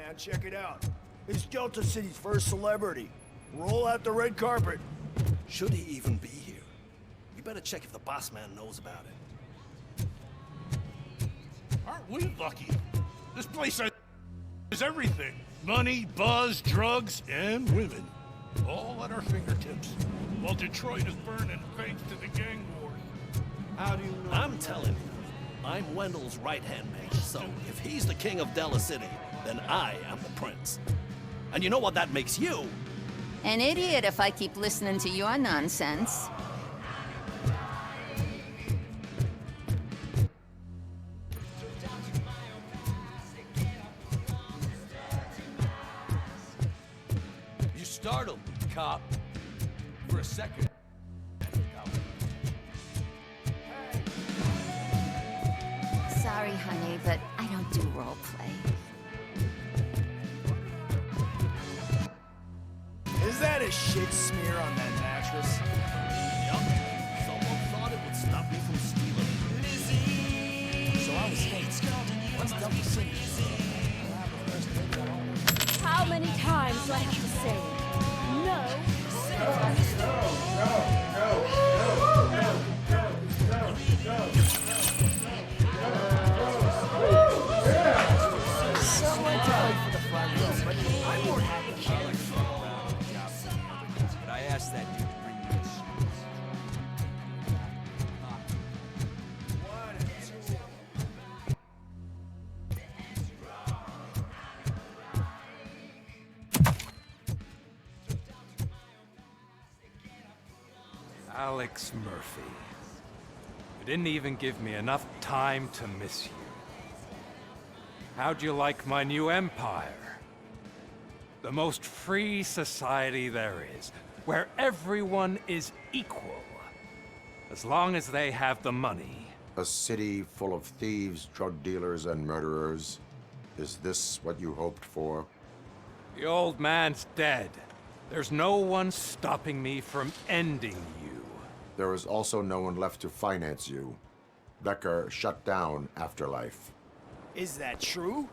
man. Check it out. It's Delta City's first celebrity. Roll out the red carpet. Should he even be here? We better check if the boss man knows about it. Aren't we lucky? This place has everything. Money, buzz, drugs, and women. All at our fingertips. While Detroit is burning thanks to the gang war. How do you know? I'm telling you, I'm Wendell's right-hand man, so if he's the king of Della City, then I am the prince. And you know what that makes you? An idiot if I keep listening to your nonsense. You startled me, cop. For a second. Sorry, honey, but I don't do role play. Is that a shit smear on that mattress? Yup. Someone thought it would stop me from stealing. So I was thinking, what's Delta City? How many times do I have to say it? No. Someone to play for the front row, but I'm more happy. But I asked that dude to bring me this. Alex Murphy. You didn't even give me enough time to miss you. How'd you like my new empire? The most free society there is, where everyone is equal. As long as they have the money. A city full of thieves, drug dealers, and murderers. Is this what you hoped for? The old man's dead. There's no one stopping me from ending you. There is also no one left to finance you. Becker shut down Afterlife. Is that true?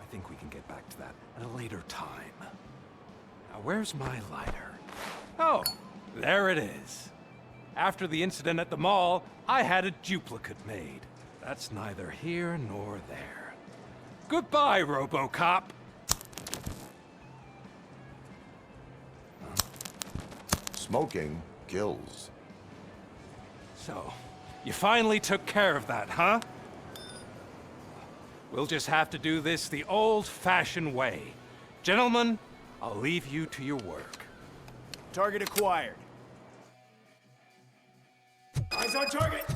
I think we can get back to that at a later time. Now, where's my lighter? Oh, there it is. After the incident at the mall, I had a duplicate made. That's neither here nor there. Goodbye, RoboCop. Smoking kills. So, you finally took care of that, huh? We'll just have to do this the old-fashioned way. Gentlemen, I'll leave you to your work. Target acquired. Eyes on target!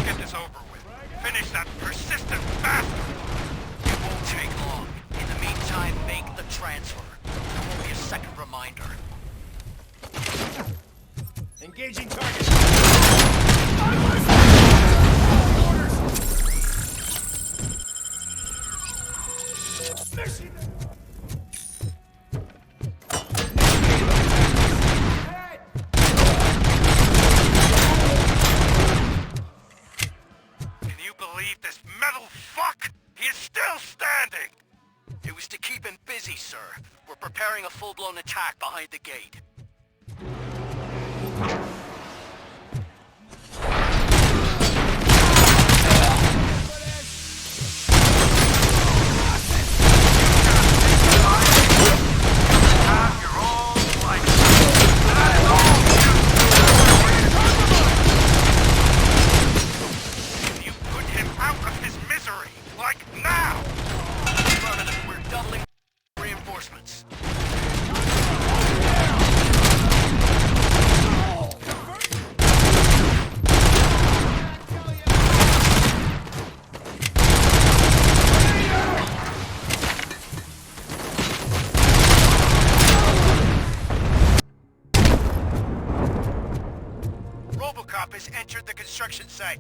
Get this over with. Finish that persistent bastard! It won't take long. In the meantime, make the transfer. There won't be a second reminder. Engaging target. Mission. Can you believe this metal fuck? He is still standing! It was to keep him busy, sir. We're preparing a full-blown attack behind the gate. RoboCop has entered the construction site.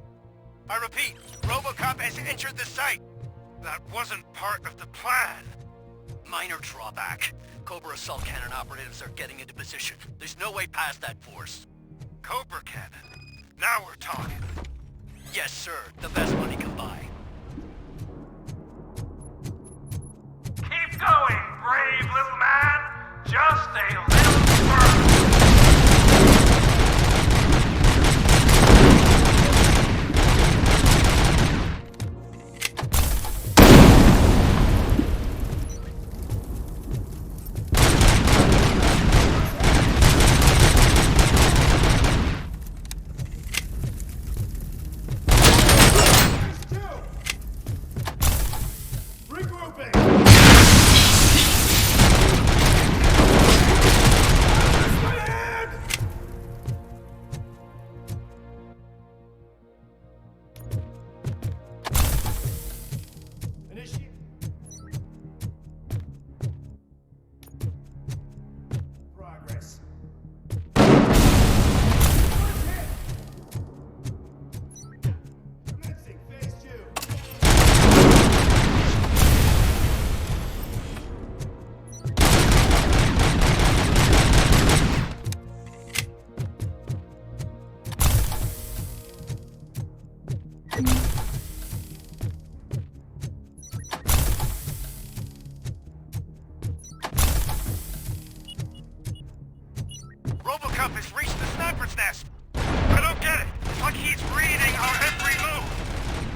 I repeat, RoboCop has entered the site. That wasn't part of the plan. Minor drawback. Cobra assault cannon operatives are getting into position. There's no way past that force. Cobra cannon. Now we're talking. Yes, sir. The best money can buy. Keep going, brave little man. Just a little further. RoboCop has reached the sniper's nest. I don't get it. It's like he's reading our every move.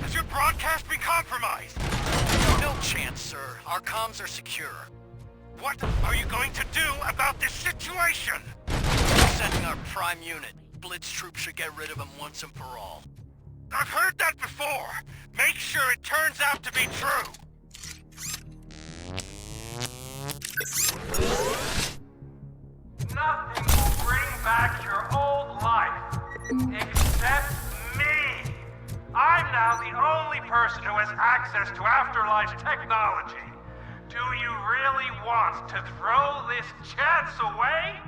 Has your broadcast been compromised? No chance, sir. Our comms are secure. What are you going to do about this situation? We're sending our prime unit. Blitz troops should get rid of him once and for all. I've heard that before. Make sure it turns out to be true. Nothing will bring back your old life, except me. I'm now the only person who has access to Afterlife's technology. Do you really want to throw this chance away?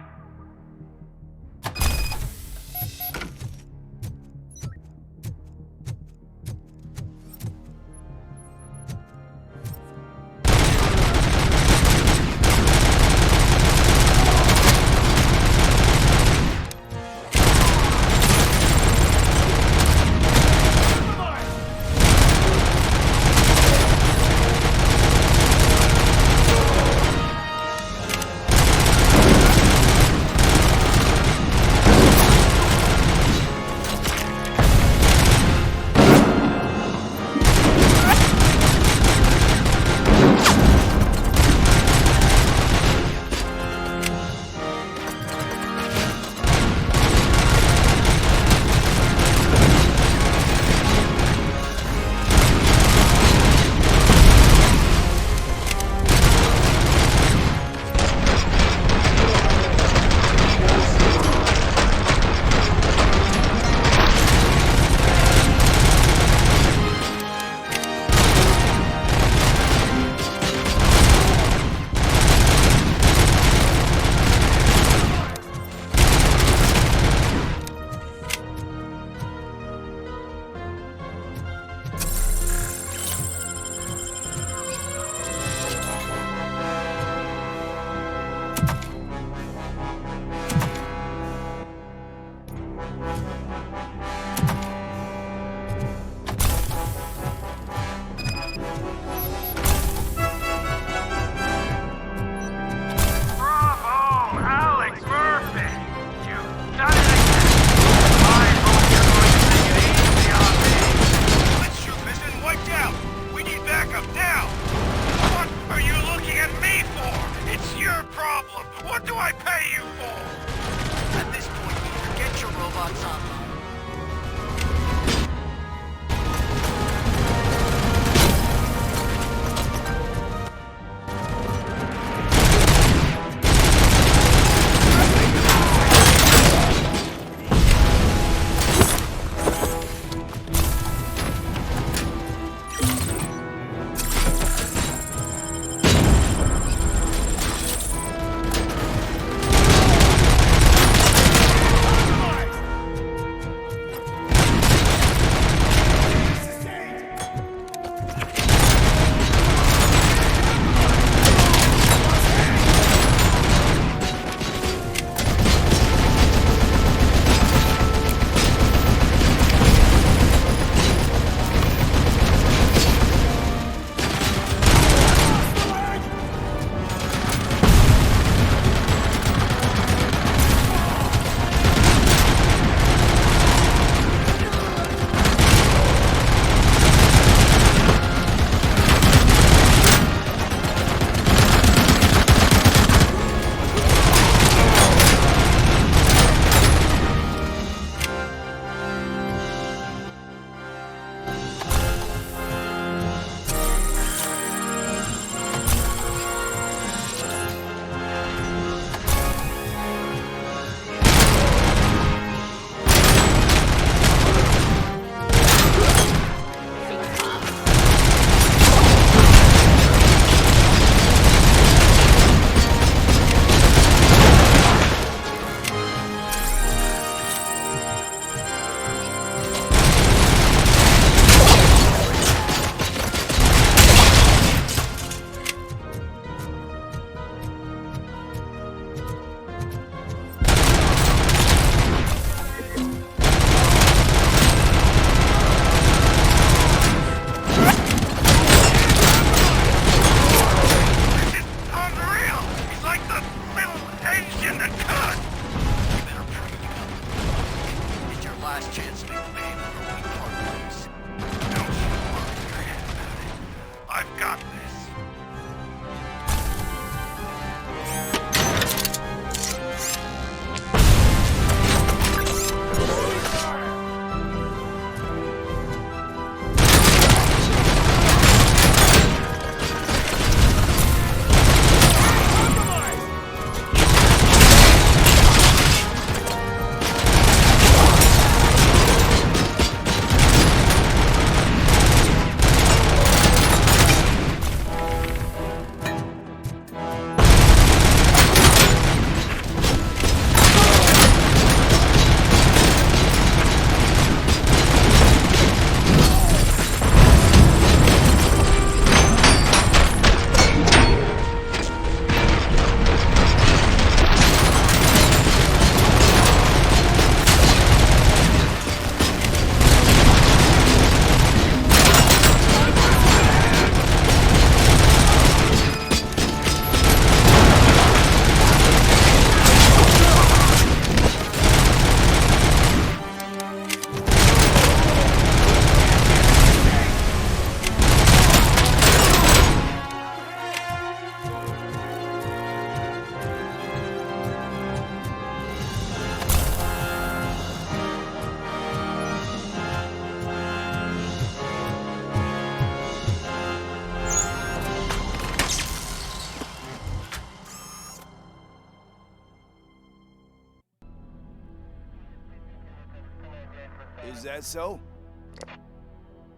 Is that so?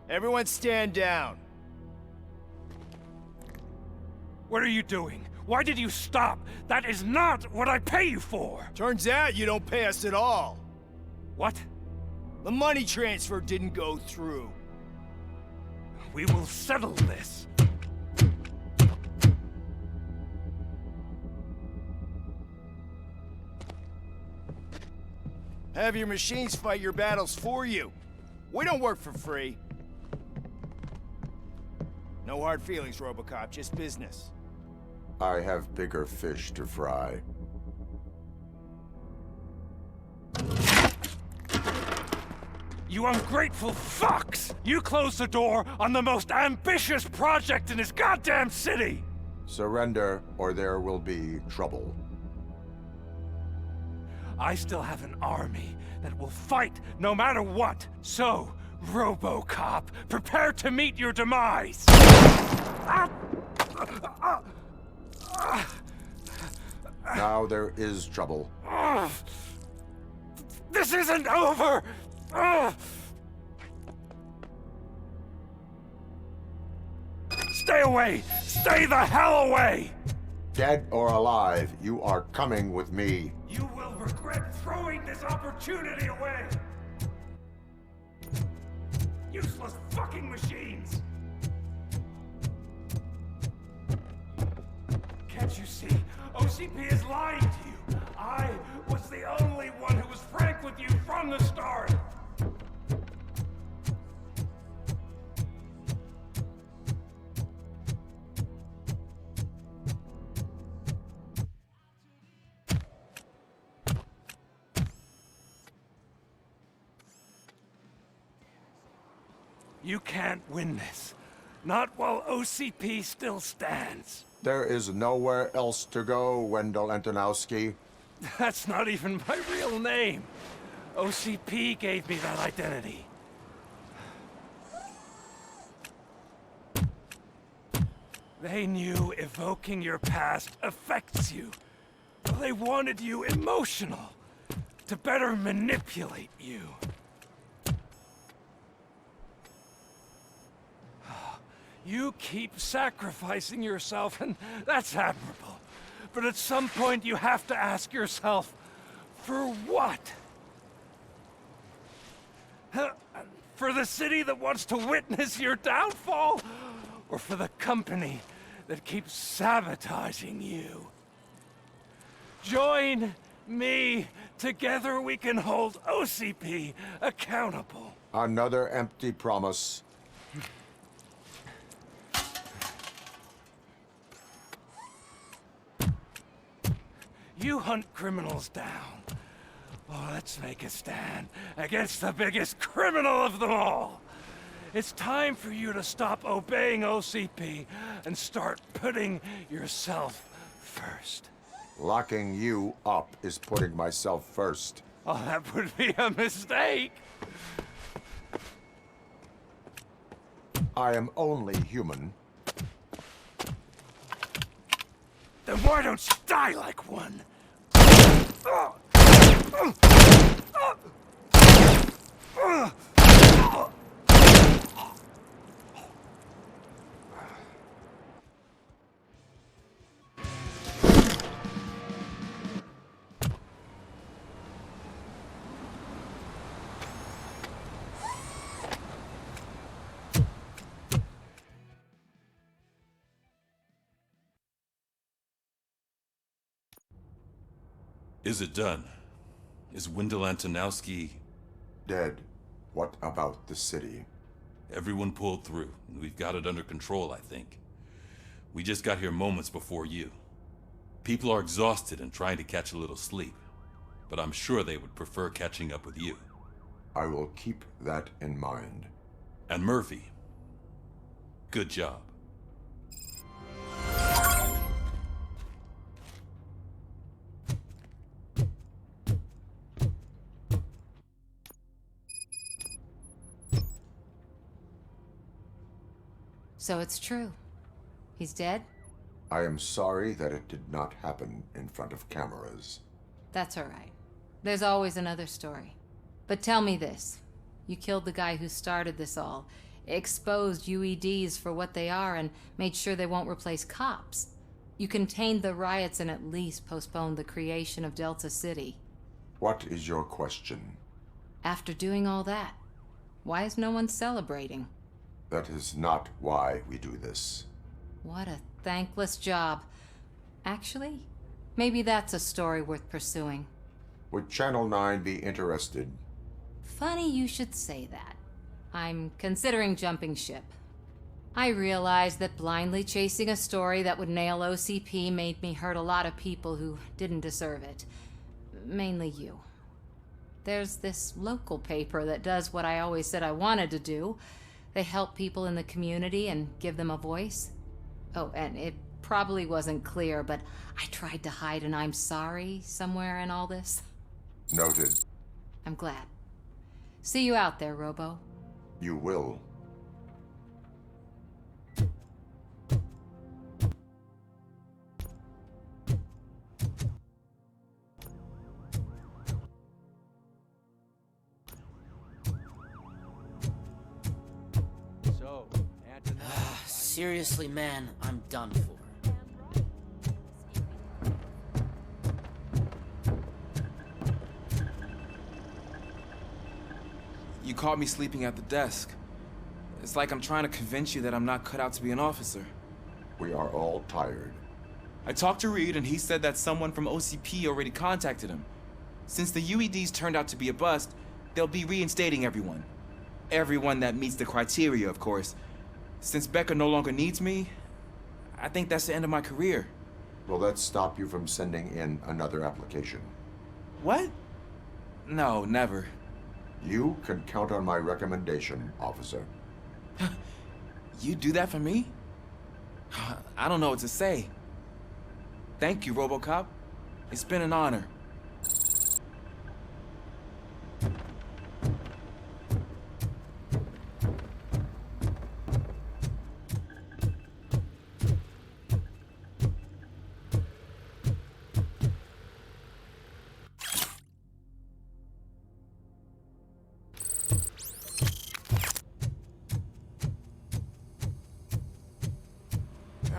Everyone stand down. What are you doing? Why did you stop? That is not what I pay you for! Turns out you don't pay us at all. What? The money transfer didn't go through. We will settle this. Have your machines fight your battles for you. We don't work for free. No hard feelings, RoboCop, just business. I have bigger fish to fry. You ungrateful fucks! You closed the door on the most ambitious project in this goddamn city! Surrender, or there will be trouble. I still have an army that will fight no matter what. So, RoboCop, prepare to meet your demise! Now there is trouble. This isn't over! Stay away! Stay the hell away! Dead or alive, you are coming with me. You will regret throwing this opportunity away! Useless fucking machines! Can't you see? OCP is lying to you! I was the only one who was frank with you from the start! You can't win this. Not while OCP still stands. There is nowhere else to go, Wendell Antonowski. That's not even my real name. OCP gave me that identity. They knew evoking your past affects you. They wanted you emotional, to better manipulate you. You keep sacrificing yourself, and that's admirable. But at some point, you have to ask yourself, for what? For the city that wants to witness your downfall? Or for the company that keeps sabotaging you? Join me. Together we can hold OCP accountable. Another empty promise. You hunt criminals down. Oh, let's make a stand against the biggest criminal of them all. It's time for you to stop obeying OCP and start putting yourself first. Locking you up is putting myself first. Oh, that would be a mistake. I am only human. Then why don't you die like one? Is it done? Is Wendell Antonowski... Dead. What about the city? Everyone pulled through. We've got it under control, I think. We just got here moments before you. People are exhausted and trying to catch a little sleep. But I'm sure they would prefer catching up with you. I will keep that in mind. And Murphy, good job. So it's true. He's dead? I am sorry that it did not happen in front of cameras. That's all right. There's always another story. But tell me this. You killed the guy who started this all, exposed UEDs for what they are, and made sure they won't replace cops. You contained the riots and at least postponed the creation of Delta City. What is your question? After doing all that, why is no one celebrating? That is not why we do this. What a thankless job. Actually, maybe that's a story worth pursuing. Would Channel 9 be interested? Funny you should say that. I'm considering jumping ship. I realized that blindly chasing a story that would nail OCP made me hurt a lot of people who didn't deserve it. Mainly you. There's this local paper that does what I always said I wanted to do. They help people in the community and give them a voice. Oh, and it probably wasn't clear, but I tried to hide an I'm sorry somewhere in all this. Noted. I'm glad. See you out there, Robo. You will. Seriously, man, I'm done for. You caught me sleeping at the desk. It's like I'm trying to convince you that I'm not cut out to be an officer. We are all tired. I talked to Reed and he said that someone from OCP already contacted him. Since the UEDs turned out to be a bust, they'll be reinstating everyone. Everyone that meets the criteria, of course. Since Becca no longer needs me, I think that's the end of my career. Will that stop you from sending in another application? What? No, never. You can count on my recommendation, officer. You do that for me? I don't know what to say. Thank you, RoboCop. It's been an honor.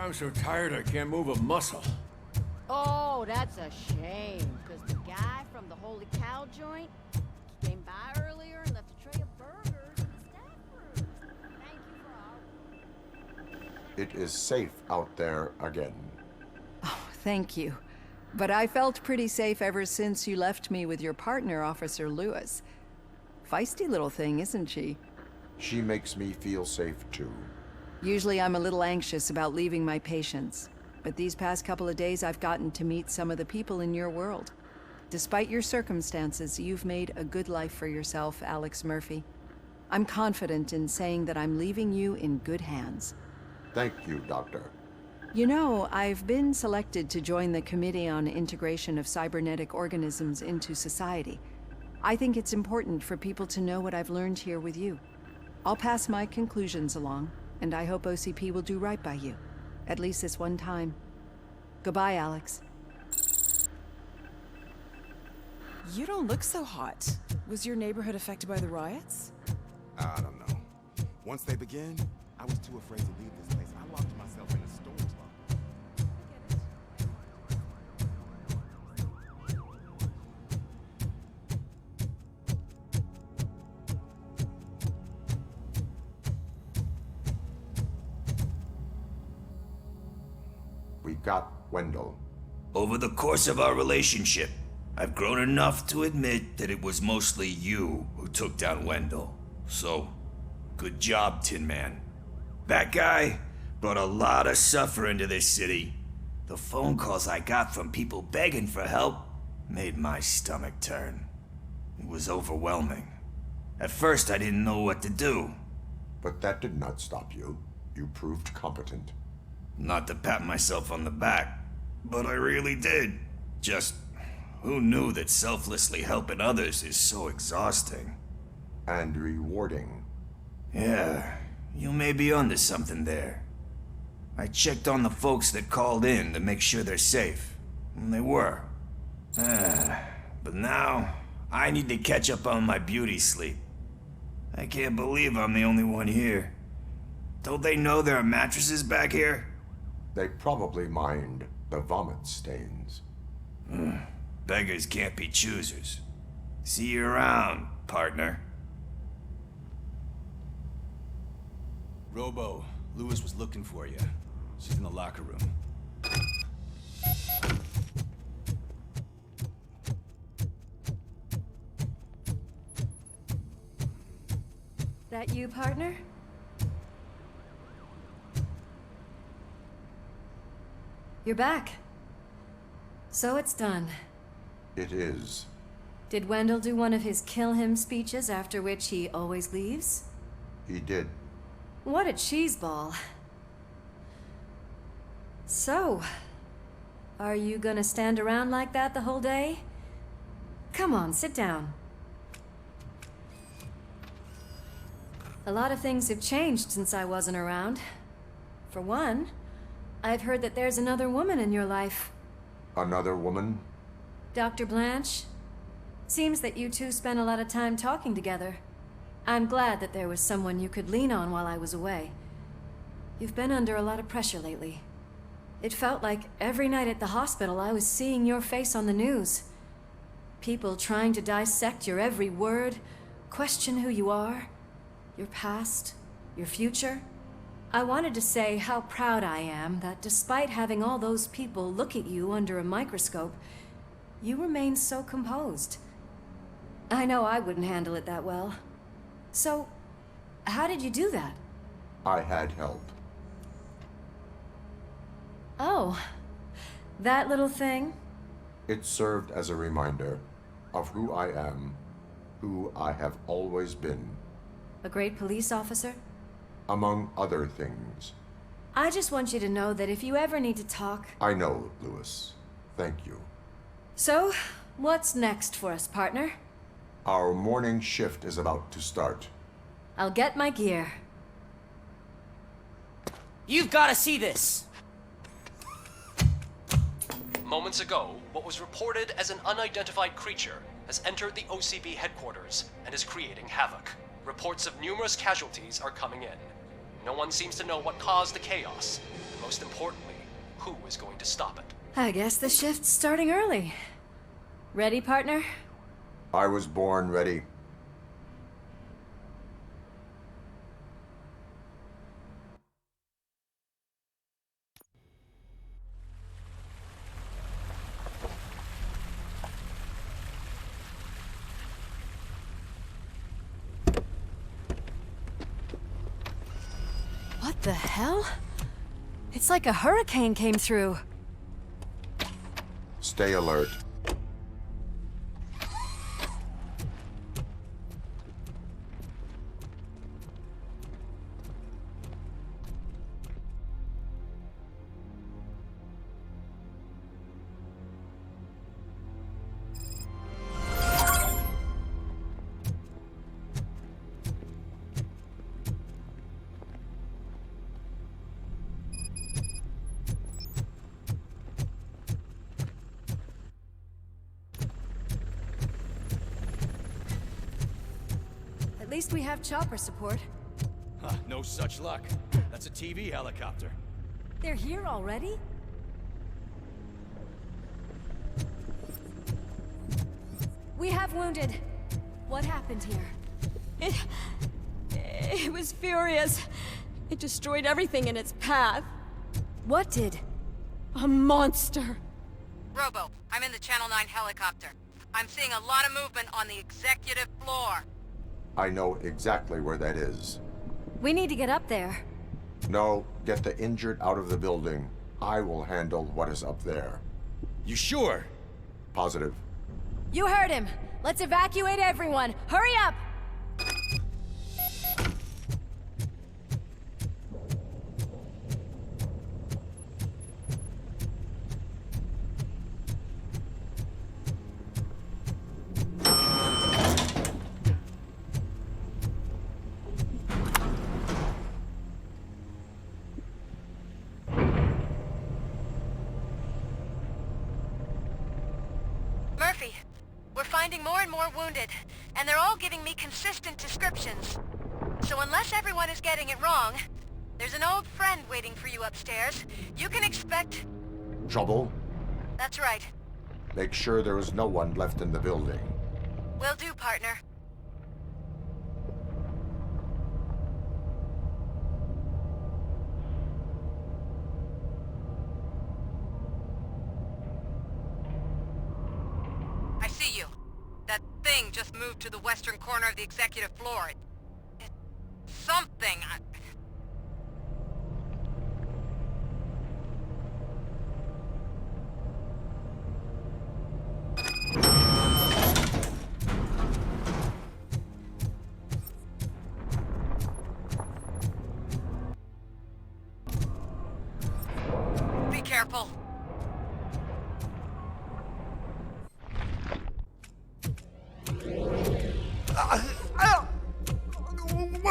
I'm so tired I can't move a muscle. Oh, that's a shame, because the guy from the Holy Cow joint came by earlier and left a tray of burgers in the staff room. Thank you for all. It is safe out there again. Oh, thank you. But I felt pretty safe ever since you left me with your partner, Officer Lewis. Feisty little thing, isn't she? She makes me feel safe too. Usually I'm a little anxious about leaving my patients, but these past couple of days I've gotten to meet some of the people in your world. Despite your circumstances, you've made a good life for yourself, Alex Murphy. I'm confident in saying that I'm leaving you in good hands. Thank you, Doctor. You know, I've been selected to join the Committee on Integration of Cybernetic Organisms into Society. I think it's important for people to know what I've learned here with you. I'll pass my conclusions along, and I hope OCP will do right by you. At least this one time. Goodbye, Alex. You don't look so hot. Was your neighborhood affected by the riots? I don't know. Once they begin, I was too afraid to leave this place. I locked myself in a storage locker. We got Wendell. Over the course of our relationship, I've grown enough to admit that it was mostly you who took down Wendell. So, good job, Tin Man. That guy brought a lot of suffering to this city. The phone calls I got from people begging for help made my stomach turn. It was overwhelming. At first, I didn't know what to do. But that did not stop you. You proved competent. Not to pat myself on the back, but I really did. Just, who knew that selflessly helping others is so exhausting? And rewarding. Yeah, you may be onto something there. I checked on the folks that called in to make sure they're safe, and they were. But now, I need to catch up on my beauty sleep. I can't believe I'm the only one here. Don't they know there are mattresses back here? They probably mind the vomit stains. Beggars can't be choosers. See you around, partner. Robo, Lewis was looking for you. She's in the locker room. That you, partner? You're back. So it's done. It is. Did Wendell do one of his kill him speeches after which he always leaves? He did. What a cheeseball. So, are you gonna stand around like that the whole day? Come on, sit down. A lot of things have changed since I wasn't around. For one, I've heard that there's another woman in your life. Another woman? Dr. Blanche? Seems that you two spent a lot of time talking together. I'm glad that there was someone you could lean on while I was away. You've been under a lot of pressure lately. It felt like every night at the hospital I was seeing your face on the news. People trying to dissect your every word, question who you are, your past, your future. I wanted to say how proud I am that despite having all those people look at you under a microscope, you remain so composed. I know I wouldn't handle it that well. So, how did you do that? I had help. Oh, that little thing? It served as a reminder of who I am, who I have always been. A great police officer? Among other things. I just want you to know that if you ever need to talk... I know, Lewis. Thank you. So, what's next for us, partner? Our morning shift is about to start. I'll get my gear. You've got to see this! Moments ago, what was reported as an unidentified creature has entered the OCB headquarters and is creating havoc. Reports of numerous casualties are coming in. No one seems to know what caused the chaos, and most importantly, who is going to stop it. I guess the shift's starting early. Ready, partner? I was born ready. What the hell? It's like a hurricane came through. Stay alert. At least we have chopper support. Huh, no such luck. That's a TV helicopter. They're here already? We have wounded. What happened here? It was furious. It destroyed everything in its path. What did? A monster. Robo, I'm in the Channel 9 helicopter. I'm seeing a lot of movement on the executive floor. I know exactly where that is. We need to get up there. No, get the injured out of the building. I will handle what is up there. You sure? Positive. You heard him. Let's evacuate everyone. Hurry up! We're finding more and more wounded, and they're all giving me consistent descriptions. So unless everyone is getting it wrong, there's an old friend waiting for you upstairs. You can expect... Trouble? That's right. Make sure there is no one left in the building. Will do, partner. I see you. That thing just moved to the western corner of the executive floor. It's something. Be careful.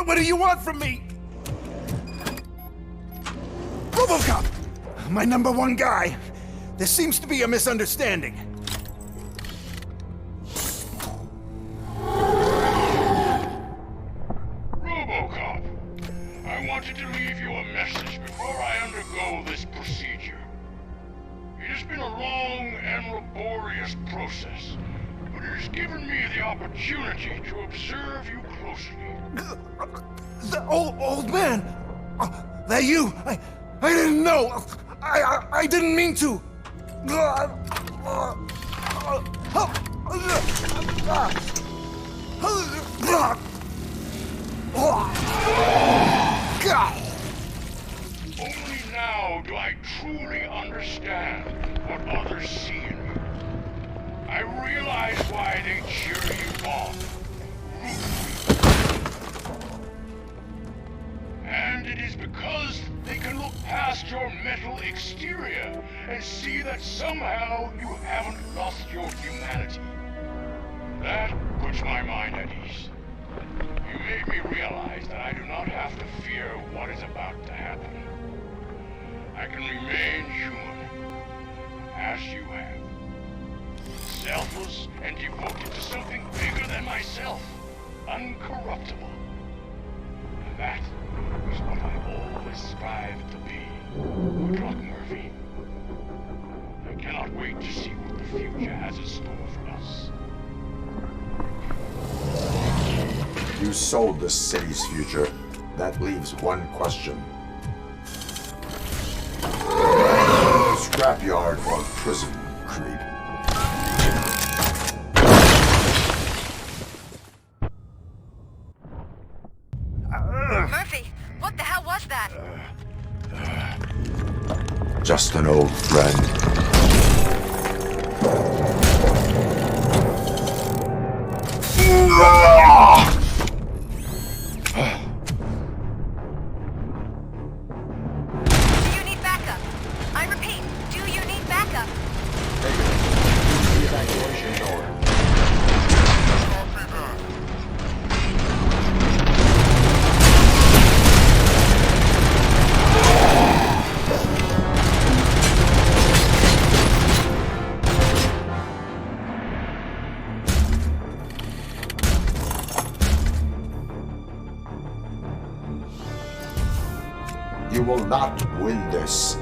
What do you want from me? RoboCop! My #1 guy. There seems to be a misunderstanding. RoboCop, I wanted to leave you a message before I undergo this procedure. It has been a long and laborious process, but it has given me the opportunity to observe you closely. The old man! That you? I didn't know! I didn't mean to! Only now do I truly understand what others see in you. I realize why they cheer you on. And it is because they can look past your metal exterior and see that somehow you haven't lost your humanity. That puts my mind at ease. You made me realize that I do not have to fear what is about to happen. I can remain human, as you have. Selfless and devoted to something bigger than myself. Uncorruptible. And that is what I always strive to be. Good luck, Murphy. I cannot wait to see what the future has in store for us. You sold the city's future. That leaves one question. Scrapyard or prison, Creed? Murphy, what the hell was that? Just an old friend. Do you need backup? I repeat, do you need backup? Evacuation door. You will not win this.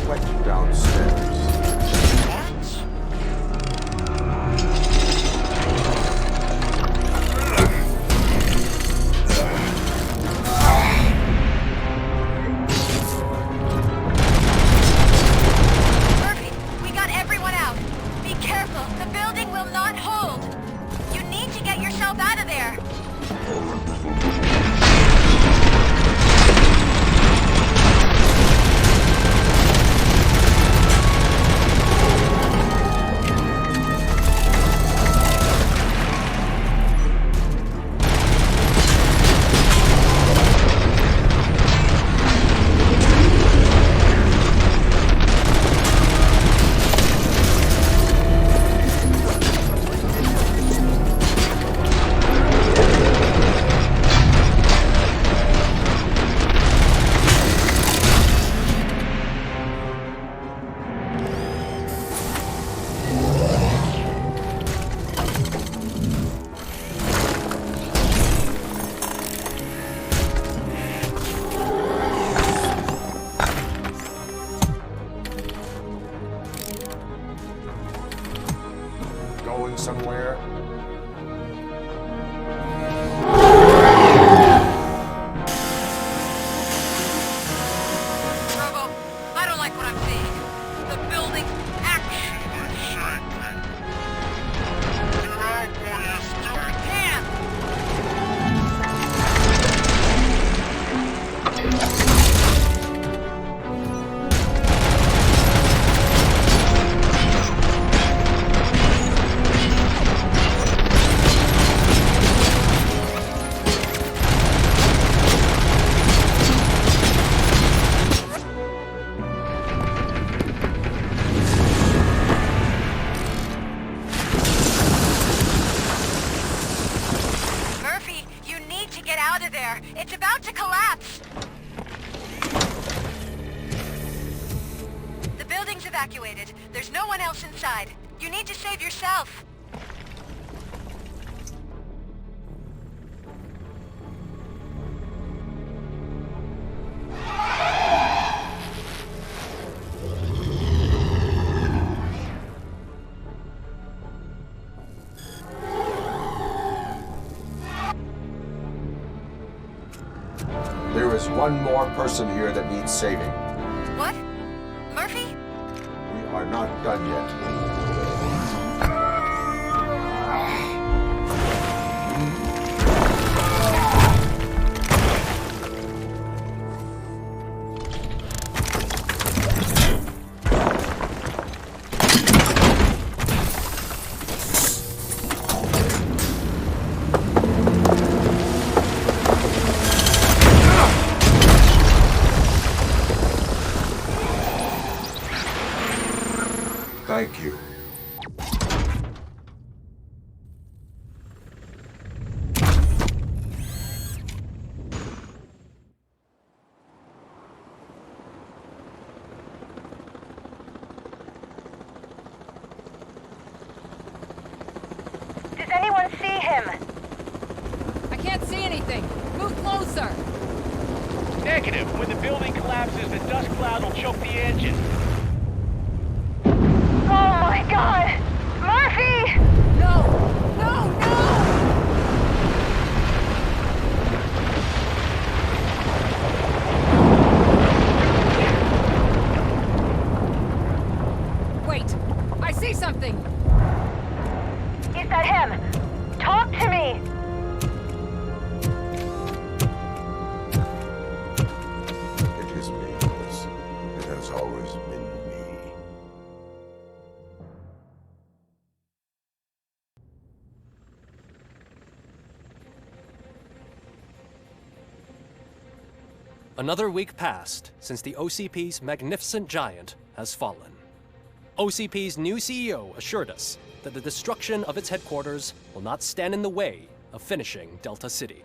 Went downstairs. Murphy, we got everything. going somewhere? Robo, I don't like what I'm seeing. The building actually Murphy, you need to get out of there. It's about to collapse. The building's evacuated. There's no one else inside. You need to save yourself. There is one more person here that needs saving. What? Murphy? We are not done yet. Thank you. Does anyone see him? I can't see anything. Move closer. Negative. When the building collapses, the dust cloud will choke the engine. Oh my god! Murphy! No! No! No! Wait! I see something! Is that him? Talk to me! It is me, Liz. It has always been me. Another week passed since the OCP's magnificent giant has fallen. OCP's new CEO assured us that the destruction of its headquarters will not stand in the way of finishing Delta City.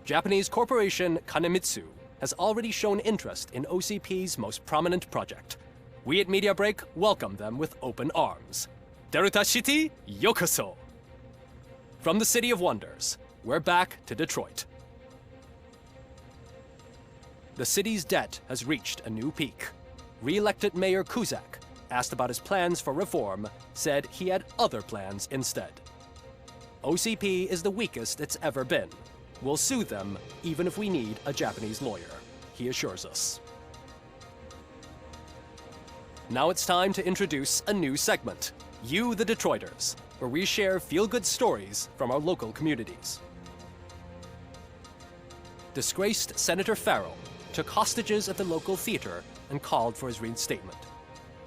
Japanese corporation Kanemitsu has already shown interest in OCP's most prominent project. We at Media Break welcome them with open arms. Delta City, yokoso! From the City of Wonders, we're back to Detroit. The city's debt has reached a new peak. Re-elected Mayor Kuzak, asked about his plans for reform, said he had other plans instead. OCP is the weakest it's ever been. We'll sue them even if we need a Japanese lawyer, he assures us. Now it's time to introduce a new segment, You the Detroiters, where we share feel-good stories from our local communities. Disgraced Senator Farrell took hostages at the local theater and called for his reinstatement.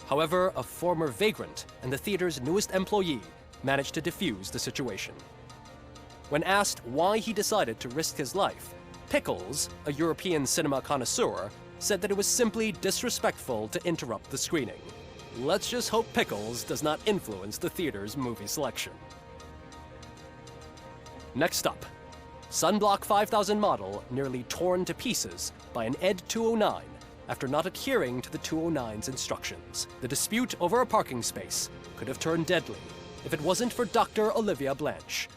However, a former vagrant and the theater's newest employee managed to defuse the situation. When asked why he decided to risk his life, Pickles, a European cinema connoisseur, said that it was simply disrespectful to interrupt the screening. Let's just hope Pickles does not influence the theater's movie selection. Next up, Sunblock 5000 model nearly torn to pieces by an ED 209 after not adhering to the 209's instructions. The dispute over a parking space could have turned deadly if it wasn't for Dr. Olivia Blanche,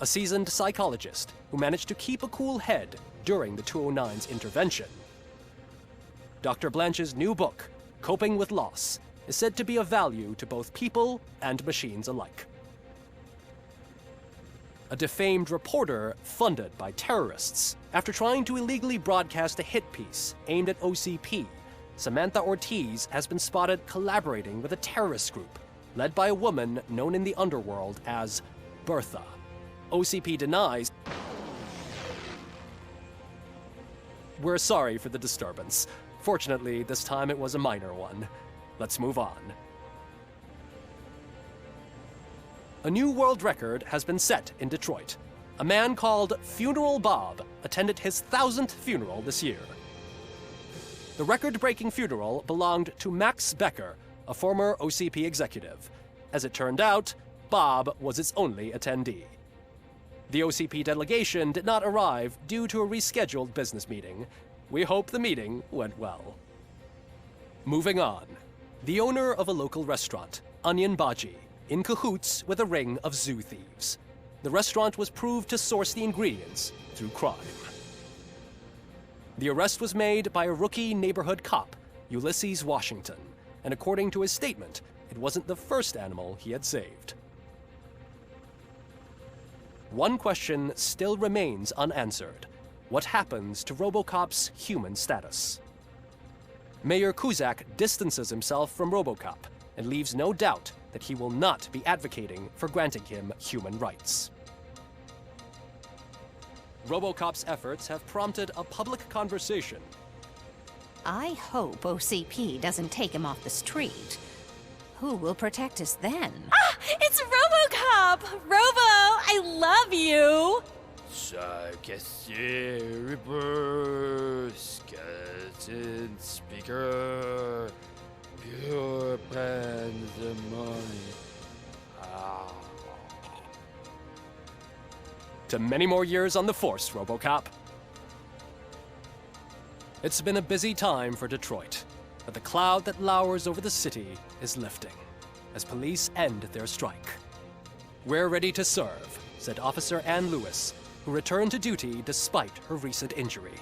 a seasoned psychologist who managed to keep a cool head during the 209's intervention. Dr. Blanche's new book, Coping with Loss, is said to be of value to both people and machines alike. A defamed reporter funded by terrorists. After trying to illegally broadcast a hit piece aimed at OCP, Samantha Ortiz has been spotted collaborating with a terrorist group led by a woman known in the underworld as Bertha. OCP denies. We're sorry for the disturbance. Fortunately, this time it was a minor one. Let's move on. A new world record has been set in Detroit. A man called Funeral Bob attended his 1000th funeral this year. The record-breaking funeral belonged to Max Becker, a former OCP executive. As it turned out, Bob was its only attendee. The OCP delegation did not arrive due to a rescheduled business meeting. We hope the meeting went well. Moving on. The owner of a local restaurant, Onion Baji, in cahoots with a ring of zoo thieves. The restaurant was proved to source the ingredients through crime. The arrest was made by a rookie neighborhood cop, Ulysses Washington, and according to his statement, it wasn't the first animal he had saved. One question still remains unanswered. What happens to RoboCop's human status? Mayor Kuzak distances himself from RoboCop and leaves no doubt that he will not be advocating for granting him human rights. RoboCop's efforts have prompted a public conversation. I hope OCP doesn't take him off the street. Who will protect us then? Ah! It's RoboCop! Robo, I love you! Skeleton speaker, pure pandemonium. To many more years on the force, RoboCop. It's been a busy time for Detroit, but the cloud that lowers over the city is lifting as police end their strike. We're ready to serve, said Officer Ann Lewis, who returned to duty despite her recent injury.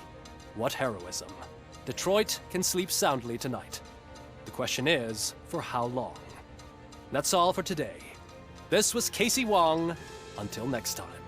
What heroism. Detroit can sleep soundly tonight. The question is, for how long? That's all for today. This was Casey Wong. Until next time.